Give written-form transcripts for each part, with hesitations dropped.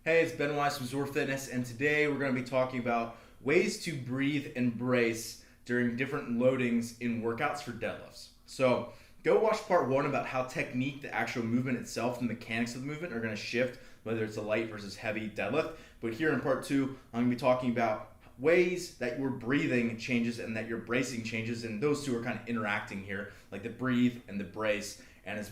Hey, it's Ben Wise from ZOAR Fitness, and today we're going to be talking about ways to breathe and brace during different loadings in workouts for deadlifts. So go watch part one about how technique, the actual movement itself, the mechanics of the movement are going to shift, whether it's a light versus heavy deadlift. But here in part two, I'm going to be talking about ways that your breathing changes and that your bracing changes, and those two are kind of interacting here, like the breathe and the brace. And as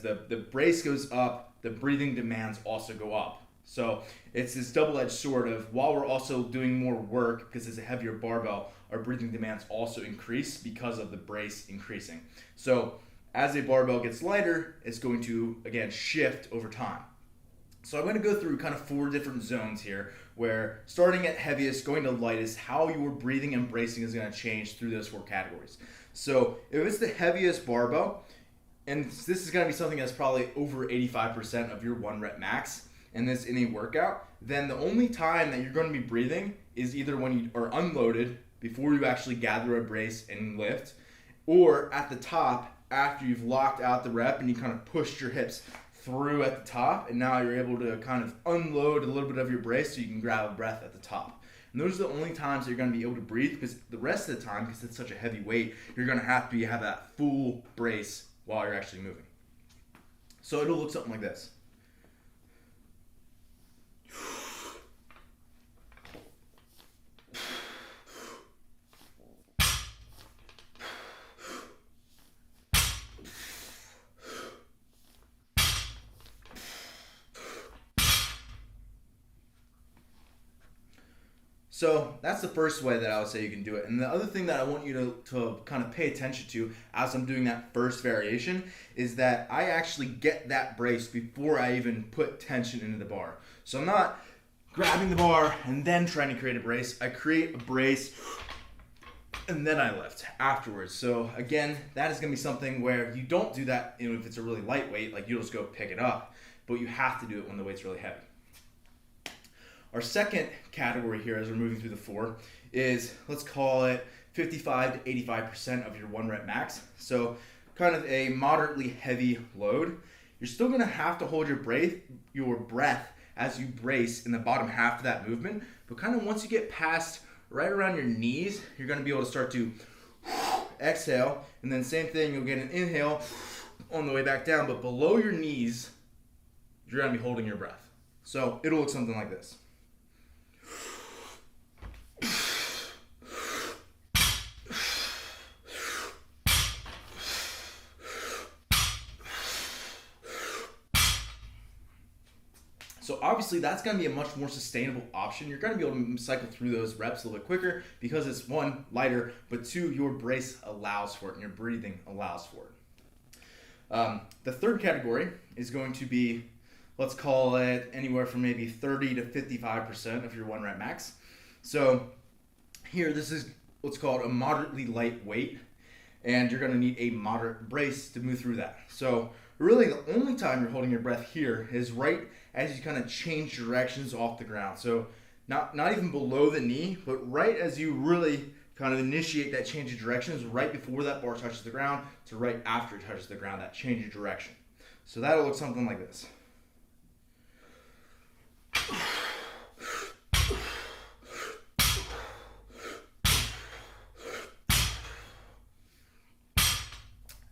the brace goes up, the breathing demands also go up. So it's this double-edged sword of, while we're also doing more work because it's a heavier barbell, our breathing demands also increase because of the brace increasing. So as a barbell gets lighter, it's going to, again, shift over time. So I'm going to go through kind of 4 different zones here, where starting at heaviest, going to lightest, how your breathing and bracing is going to change through those 4 categories. So if it's the heaviest barbell, and this is going to be something that's probably over 85% of your 1 rep max, and this in a workout, then the only time that you're going to be breathing is either when you are unloaded, before you actually gather a brace and lift, or at the top after you've locked out the rep and you kind of pushed your hips through at the top, and now you're able to kind of unload a little bit of your brace so you can grab a breath at the top. And those are the only times that you're going to be able to breathe, because the rest of the time, because it's such a heavy weight, you're going to have that full brace while you're actually moving. So it'll look something like this. So that's the first way that I would say you can do it. And the other thing that I want you to kind of pay attention to as I'm doing that first variation is that I actually get that brace before I even put tension into the bar. So I'm not grabbing the bar and then trying to create a brace. I create a brace and then I lift afterwards. So again, that is going to be something where you don't do that, if it's a really lightweight, like you'll just go pick it up, but you have to do it when the weight's really heavy. Our second category here, as we're moving through the 4, is, let's call it 55 to 85% of your 1 rep max. So kind of a moderately heavy load. You're still going to have to hold your breath as you brace in the bottom half of that movement, but kind of once you get past right around your knees, you're going to be able to start to exhale, and then same thing, you'll get an inhale on the way back down, but below your knees, you're going to be holding your breath. So it'll look something like this. So obviously that's going to be a much more sustainable option. You're going to be able to cycle through those reps a little bit quicker because it's, 1, lighter, but 2, your brace allows for it and your breathing allows for it. The third category is going to be, let's call it anywhere from maybe 30 to 55% of your 1 rep max. So here, this is, let's call it a moderately light weight, and you're going to need a moderate brace to move through that. So really the only time you're holding your breath here is right as you kind of change directions off the ground. So not even below the knee, but right as you really kind of initiate that change of directions, right before that bar touches the ground to right after it touches the ground, that change of direction. So that'll look something like this.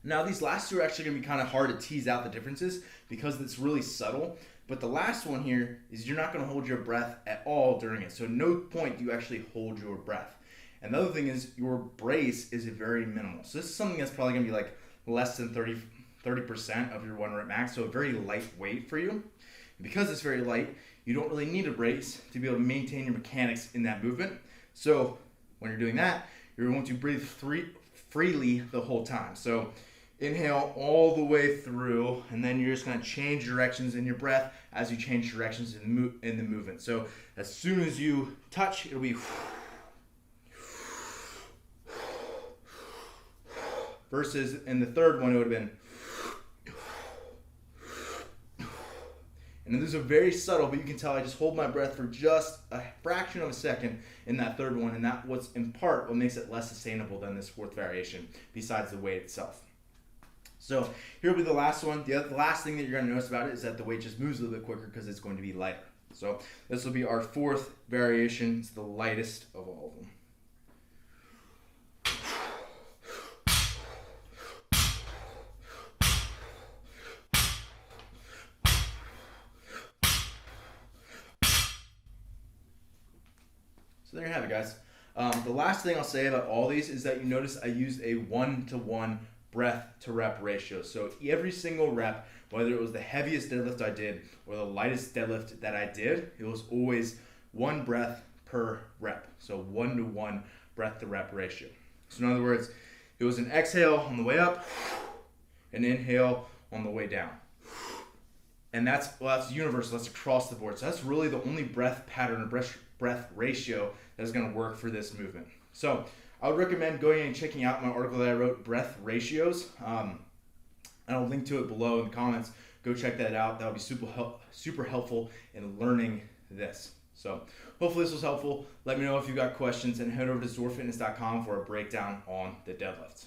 Now these last 2 are actually going to be kind of hard to tease out the differences because it's really subtle. But the last one here is you're not going to hold your breath at all during it. So at no point do you actually hold your breath. And the other thing is your brace is very minimal. So this is something that's probably going to be like less than 30% of your 1 rep max. So a very lightweight for you. And because it's very light, you don't really need a brace to be able to maintain your mechanics in that movement. So when you're doing that, you're going to breathe freely the whole time. So inhale all the way through, and then you're just going to change directions in your breath as you change directions in the movement. So as soon as you touch, it'll be versus in the third one, it would have been. And these are very subtle, but you can tell I just hold my breath for just a fraction of a second in that third one, and that's what's in part what makes it less sustainable than this 4th variation, besides the weight itself. So here will be the last one. The last thing that you're going to notice about it is that the weight just moves a little bit quicker because it's going to be lighter. So this will be our fourth variation. It's the lightest of all of them. So there you have it, guys. The last thing I'll say about all these is that you notice I used a 1-to-1 breath to rep ratio. So every single rep, whether it was the heaviest deadlift I did or the lightest deadlift that I did, it was always 1 breath per rep. So 1-to-1 breath to rep ratio. So in other words, it was an exhale on the way up, an inhale on the way down. And that's universal, that's across the board. So that's really the only breath pattern or breath ratio that's gonna work for this movement. So I would recommend going and checking out my article that I wrote, Breath Ratios. I'll link to it below in the comments. Go check that out. That would be super helpful in learning this. So hopefully this was helpful. Let me know if you got questions and head over to ZOARfitness.com for a breakdown on the deadlifts.